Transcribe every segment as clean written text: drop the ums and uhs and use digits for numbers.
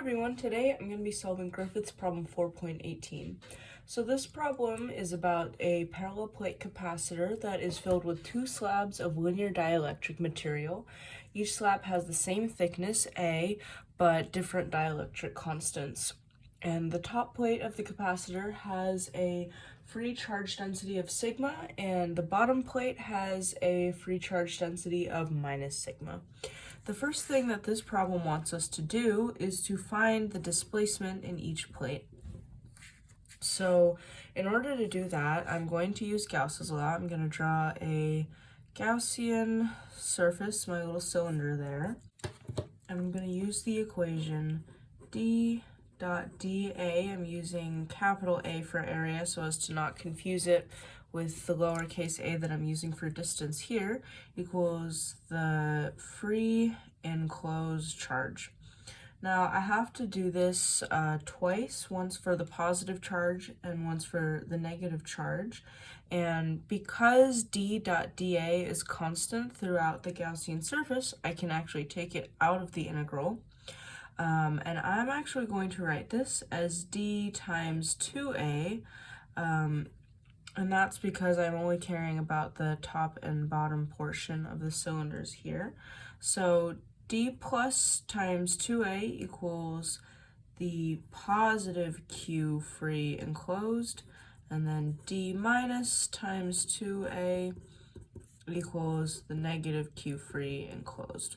everyone, today I'm going to be solving Griffith's problem 4.18. So this problem is about a parallel plate capacitor that is filled with two slabs of linear dielectric material. Each slab has the same thickness, A, but different dielectric constants. And the top plate of the capacitor has a free charge density of sigma, and the bottom plate has a free charge density of minus sigma. The first thing that this problem wants us to do is to find the displacement in each plate. So in order to do that, I'm going to use Gauss's law. I'm going to draw a Gaussian surface, my little cylinder there. And I'm going to use the equation d dot dA. I'm using capital A for area so as to not confuse it with the lowercase a that I'm using for distance here, equals the free enclosed charge. Now I have to do this twice, once for the positive charge and once for the negative charge. And because d dot dA is constant throughout the Gaussian surface, I can actually take it out of the integral. And I'm actually going to write this as d times 2a, and that's because I'm only caring about the top and bottom portion of the cylinders here. So d plus times 2a equals the positive q free enclosed, and then d minus times 2a equals the negative q free enclosed.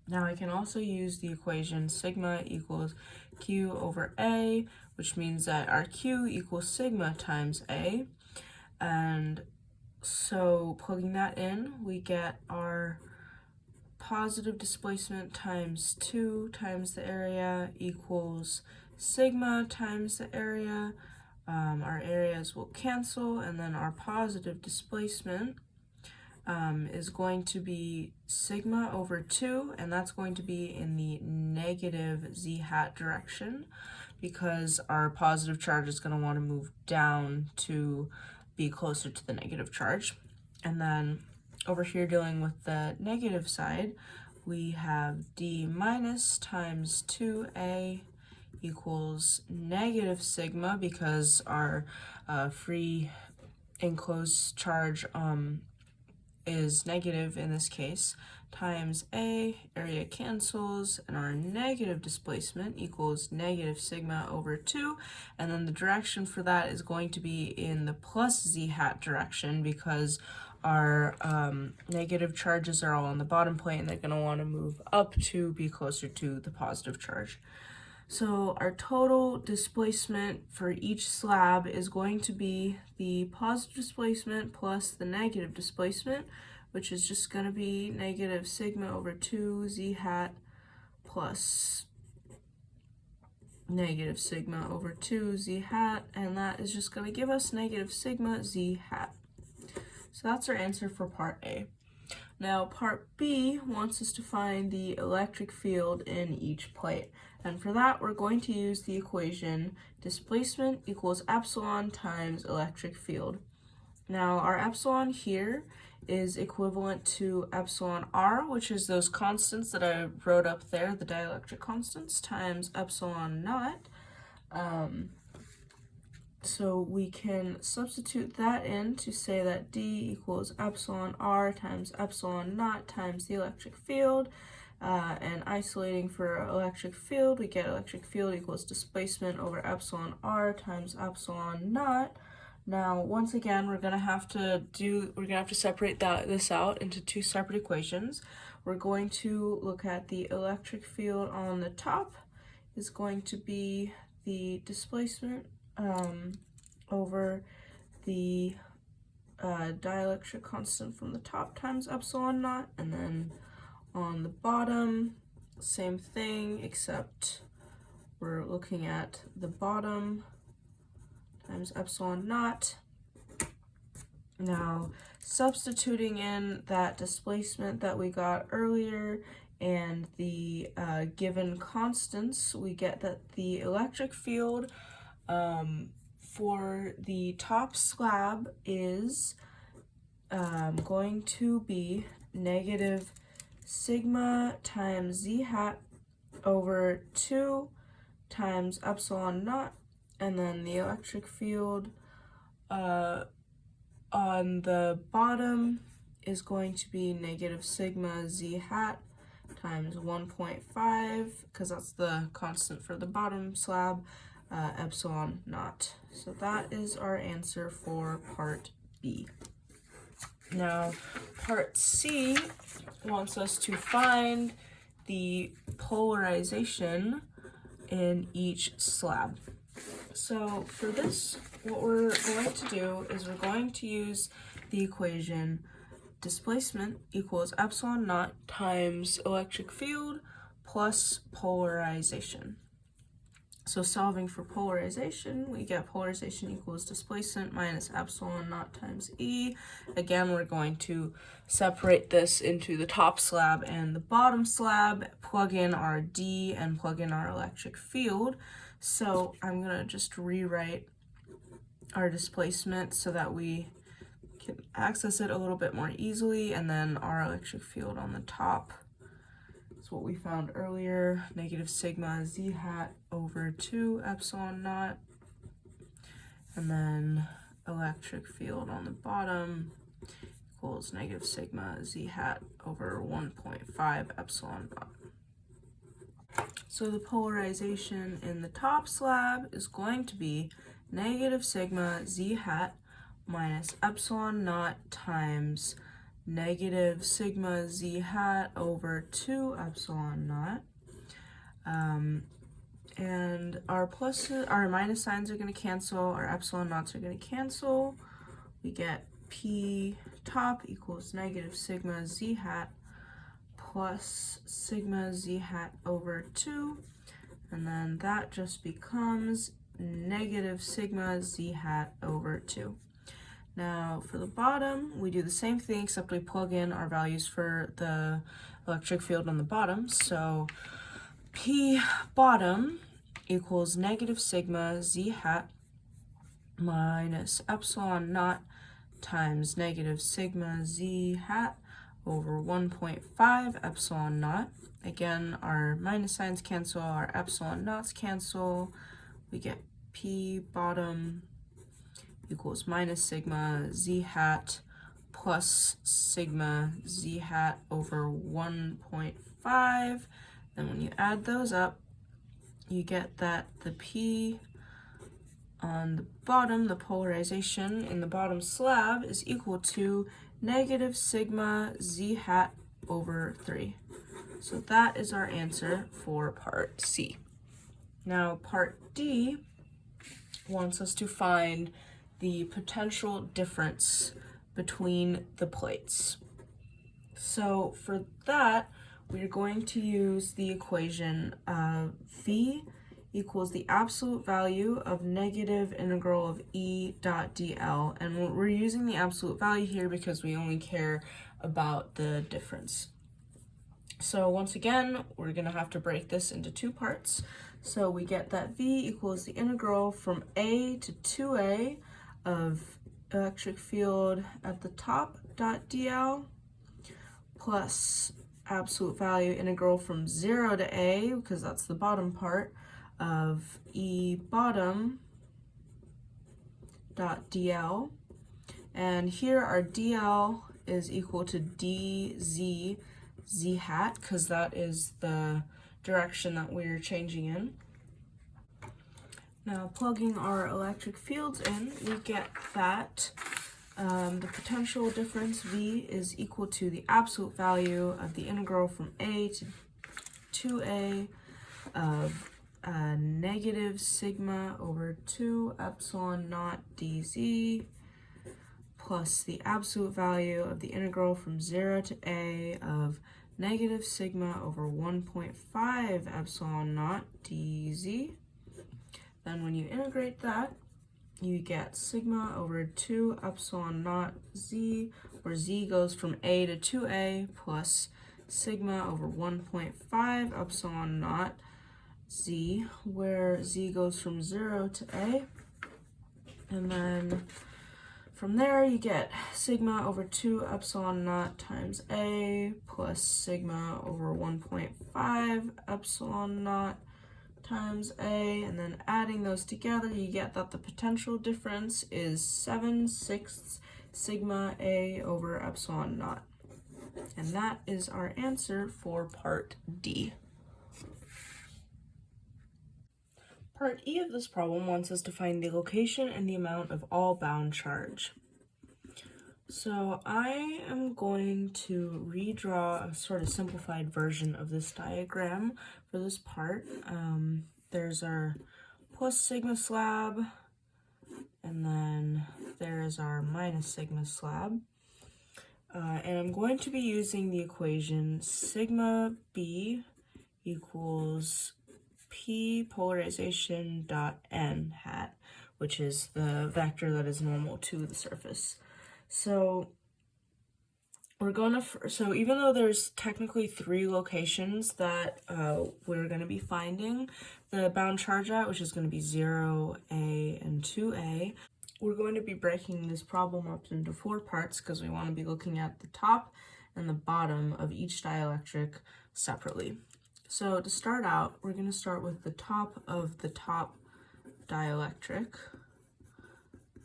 Now I can also use the equation sigma equals q over a, which means that our q equals sigma times a. And so plugging that in, we get our positive displacement times 2 times the area equals sigma times the area. Our areas will cancel, and then our positive displacement is going to be sigma over 2, and that's going to be in the negative z hat direction because our positive charge is going to want to move down to be closer to the negative charge. And then over here dealing with the negative side, we have d minus times 2a equals negative sigma because our free enclosed charge is negative in this case, times a, area cancels, and our negative displacement equals negative sigma over 2, and then the direction for that is going to be in the plus z hat direction because our negative charges are all on the bottom plate and they're going to want to move up to be closer to the positive charge. So our total displacement for each slab is going to be the positive displacement plus the negative displacement, which is just going to be negative sigma over 2 z hat plus negative sigma over 2 z hat, and that is just going to give us negative sigma z hat. So that's our answer for part A. Now part B wants us to find the electric field in each plate. And for that, we're going to use the equation displacement equals epsilon times electric field. Now our epsilon here is equivalent to epsilon r, which is those constants that I wrote up there, the dielectric constants, times epsilon naught. So we can substitute that in to say that d equals epsilon r times epsilon naught times the electric field. And isolating for electric field, we get electric field equals displacement over epsilon r times epsilon naught. Now, once again, we're gonna have to separate this out into two separate equations. We're going to look at the electric field on the top is going to be the displacement over the dielectric constant from the top times epsilon naught, and then on the bottom, same thing, except we're looking at the bottom times epsilon naught. Now, substituting in that displacement that we got earlier and the given constants, we get that the electric field for the top slab is going to be negative sigma times z hat over 2 times epsilon naught, and then the electric field on the bottom is going to be negative sigma z hat times 1.5, because that's the constant for the bottom slab, epsilon naught. So that is our answer for part B. Now, part C wants us to find the polarization in each slab. So for this, what we're going to do is we're going to use the equation displacement equals epsilon naught times electric field plus polarization. So solving for polarization, we get polarization equals displacement minus epsilon naught times E. Again, we're going to separate this into the top slab and the bottom slab, plug in our D and plug in our electric field. So I'm gonna just rewrite our displacement so that we can access it a little bit more easily, and then our electric field on the top is what we found earlier, negative sigma z hat over 2 epsilon naught, and then electric field on the bottom equals negative sigma z hat over 1.5 epsilon naught. So the polarization in the top slab is going to be negative sigma z hat minus epsilon naught times negative sigma z hat over 2 epsilon naught. And our pluses, our minus signs are going to cancel, our epsilon naughts are going to cancel. We get P top equals negative sigma z hat plus sigma z hat over 2, and then that just becomes negative sigma z hat over 2. Now for the bottom, we do the same thing except we plug in our values for the electric field on the bottom. So P bottom equals negative sigma z hat minus epsilon naught times negative sigma z hat over 1.5 epsilon naught. Again, our minus signs cancel, our epsilon naughts cancel. We get P bottom equals minus sigma z hat plus sigma z hat over 1.5. Then when you add those up, you get that the P on the bottom, the polarization in the bottom slab, is equal to negative sigma z hat over 3. So that is our answer for part C. Now part D wants us to find the potential difference between the plates. So for that, we're going to use the equation V equals the absolute value of negative integral of E dot dl. And we're using the absolute value here because we only care about the difference. So once again, we're going to have to break this into two parts. So we get that V equals the integral from A to 2A of electric field at the top dot dl plus absolute value integral from 0 to A, because that's the bottom part, of E bottom dot dl. And here our dl is equal to dz z hat, because that is the direction that we're changing in. Now plugging our electric fields in, we get that the potential difference V is equal to the absolute value of the integral from A to 2A of negative sigma over 2 epsilon naught dz plus the absolute value of the integral from 0 to A of negative sigma over 1.5 epsilon naught dz. Then when you integrate that, you get sigma over 2 epsilon naught z, where z goes from A to 2A, plus sigma over 1.5 epsilon naught z, where z goes from 0 to A. And then from there you get sigma over 2 epsilon naught times A plus sigma over 1.5 epsilon naught times A, and then adding those together you get that the potential difference is 7/6 sigma A over epsilon naught. And that is our answer for part D. Part E of this problem wants us to find the location and the amount of all bound charge. So I am going to redraw a sort of simplified version of this diagram for this part. There's our plus sigma slab, and then there's our minus sigma slab. And I'm going to be using the equation sigma B equals P polarization dot n hat, which is the vector that is normal to the surface. So we're going to, so even though there's technically 3 locations that we're going to be finding the bound charge at, which is going to be 0, A, and 2A, we're going to be breaking this problem up into 4 parts because we want to be looking at the top and the bottom of each dielectric separately. So to start out, we're going to start with the top of the top dielectric.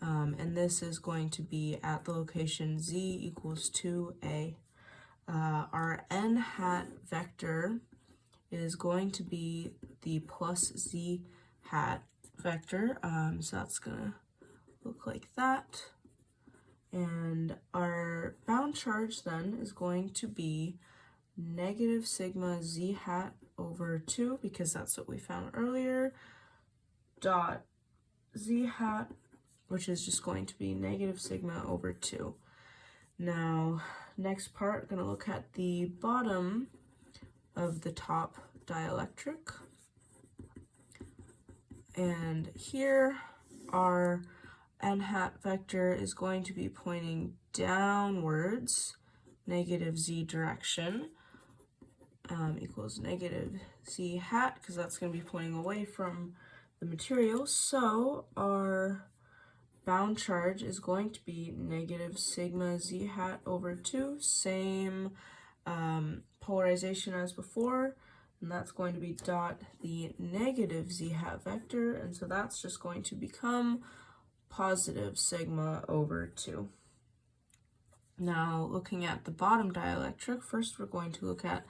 And this is going to be at the location z equals 2a. Our n hat vector is going to be the plus z hat vector. So that's going to look like that. And our bound charge then is going to be negative sigma z hat over 2, because that's what we found earlier, dot z hat, which is just going to be negative sigma over 2. Now, next part, we're going to look at the bottom of the top dielectric. And here, our n hat vector is going to be pointing downwards, negative z direction, equals negative z hat, because that's going to be pointing away from the material. So our bound charge is going to be negative sigma z hat over 2, same polarization as before, and that's going to be dot the negative z hat vector, and so that's just going to become positive sigma over 2. Now, looking at the bottom dielectric, first we're going to look at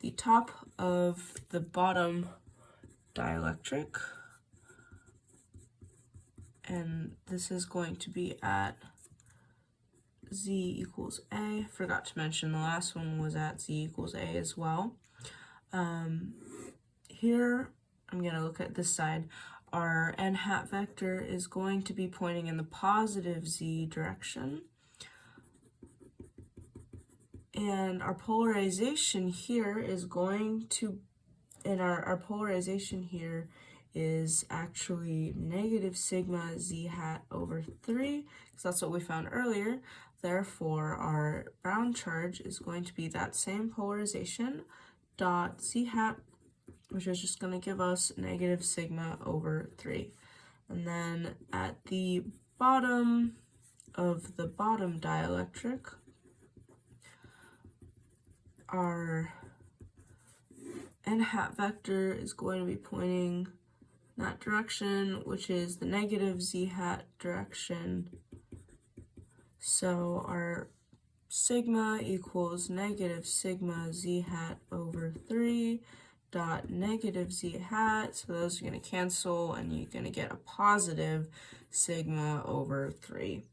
the top of the bottom dielectric, and this is going to be at z equals a. Forgot to mention the last one was at z equals a as well. Here, I'm going to look at this side. Our n hat vector is going to be pointing in the positive z direction. And our polarization here is going to, and our polarization here is actually negative sigma z hat over 3, because that's what we found earlier. Therefore, our bound charge is going to be that same polarization, dot z hat, which is just going to give us negative sigma over 3. And then at the bottom of the bottom dielectric, our n hat vector is going to be pointing that direction, which is the negative z hat direction. So our sigma equals negative sigma z hat over 3 dot negative z hat. So those are going to cancel, and you're going to get a positive sigma over 3.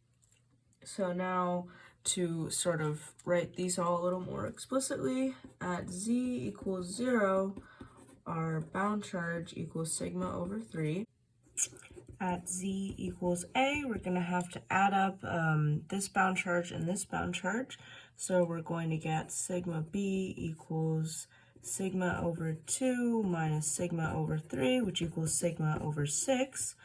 So now, to sort of write these all a little more explicitly, at z equals 0, our bound charge equals sigma over 3. At z equals a, we're going to have to add up this bound charge and this bound charge. So we're going to get sigma b equals sigma over 2 minus sigma over 3, which equals sigma over 6.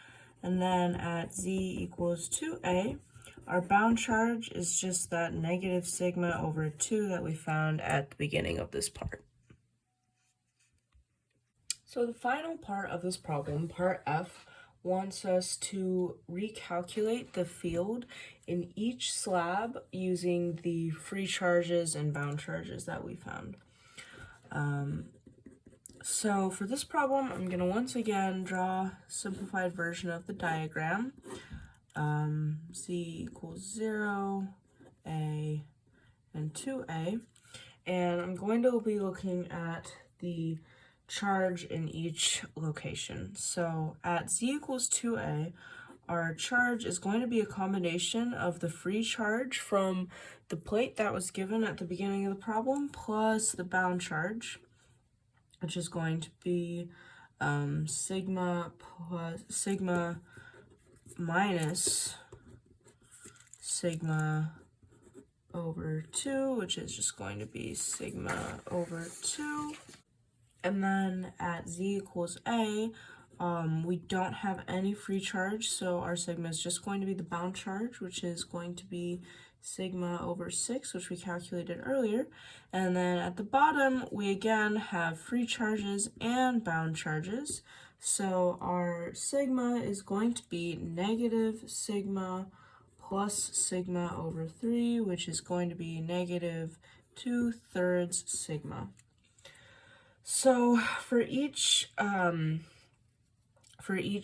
And then at z equals 2a, our bound charge is just that negative sigma over 2 that we found at the beginning of this part. So the final part of this problem, part F, wants us to recalculate the field in each slab using the free charges and bound charges that we found. So for this problem, I'm going to once again draw a simplified version of the diagram. Z equals 0, A, and 2A. And I'm going to be looking at the charge in each location. So at Z equals 2A, our charge is going to be a combination of the free charge from the plate that was given at the beginning of the problem plus the bound charge, which is going to be sigma minus sigma over 2, which is just going to be sigma over 2. And then at Z equals A, we don't have any free charge, so our sigma is just going to be the bound charge, which is going to be sigma over 6, which we calculated earlier. And then at the bottom, we again have free charges and bound charges. So our sigma is going to be negative sigma plus sigma over 3, which is going to be negative 2/3 sigma. So for each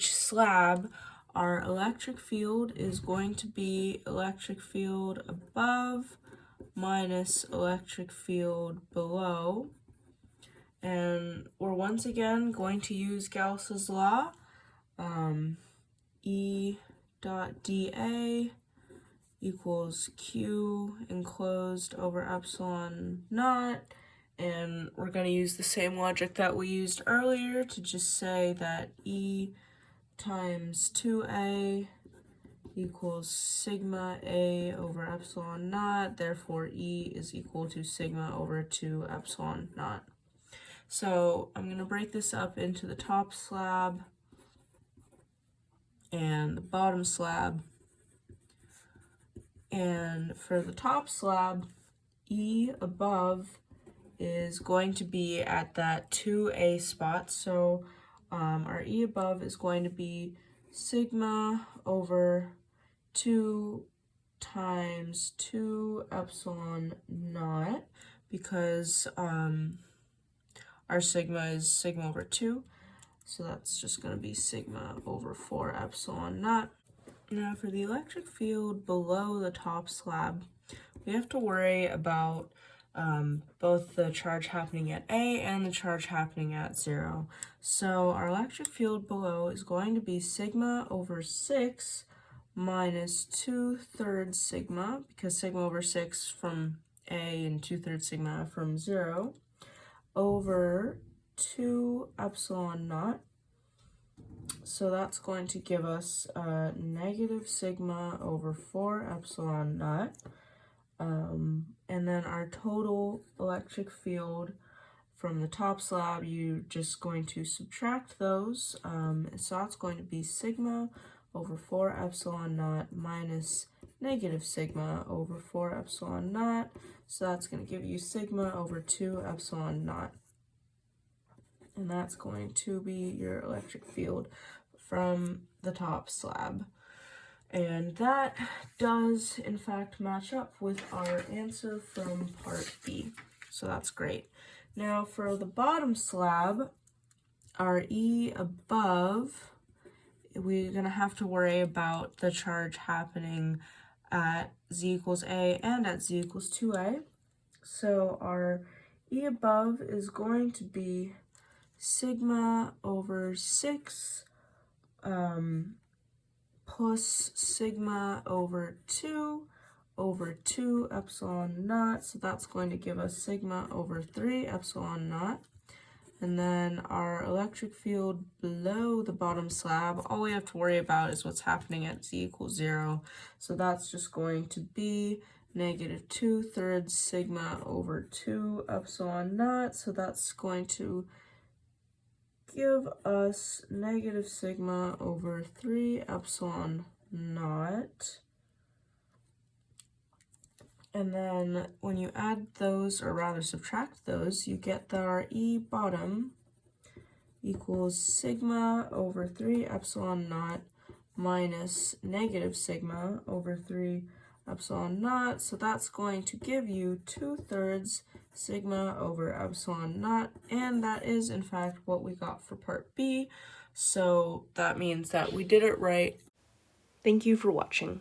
slab, our electric field is going to be electric field above minus electric field below. And we're once again going to use Gauss's law. E dot dA equals Q enclosed over epsilon naught. And we're going to use the same logic that we used earlier to just say that E times 2A equals sigma A over epsilon naught. Therefore, E is equal to sigma over 2 epsilon naught. So I'm going to break this up into the top slab and the bottom slab. And for the top slab, E above is going to be at that 2A spot. So our E above is going to be sigma over 2 times 2 epsilon naught, because our sigma is sigma over 2. So that's just going to be sigma over 4 epsilon naught. Now for the electric field below the top slab, we have to worry about both the charge happening at A and the charge happening at 0. So our electric field below is going to be sigma over 6 minus 2/3 sigma, because sigma over 6 from A and 2/3 sigma from 0, over 2 epsilon naught. So that's going to give us negative sigma over 4 epsilon naught. And then our total electric field from the top slab, you're just going to subtract those. So that's going to be sigma over 4 epsilon naught minus negative sigma over 4 epsilon naught. So that's going to give you sigma over 2 epsilon naught. And that's going to be your electric field from the top slab. And that does, in fact, match up with our answer from part B. So that's great. Now for the bottom slab, our E above, we're going to have to worry about the charge happening at Z equals A and at Z equals 2A. So our E above is going to be sigma over 6 plus sigma over 2 epsilon naught. So that's going to give us sigma over 3 epsilon naught. And then our electric field below the bottom slab, all we have to worry about is what's happening at Z equals 0. So that's just going to be negative 2/3 sigma over 2 epsilon naught. So that's going to give us negative sigma over 3 epsilon naught. And then when you add those, or rather subtract those, you get that our E bottom equals sigma over 3 epsilon naught minus negative sigma over 3 epsilon naught. So that's going to give you 2/3 sigma over epsilon naught, and that is in fact what we got for part B. So that means that we did it right. Thank you for watching.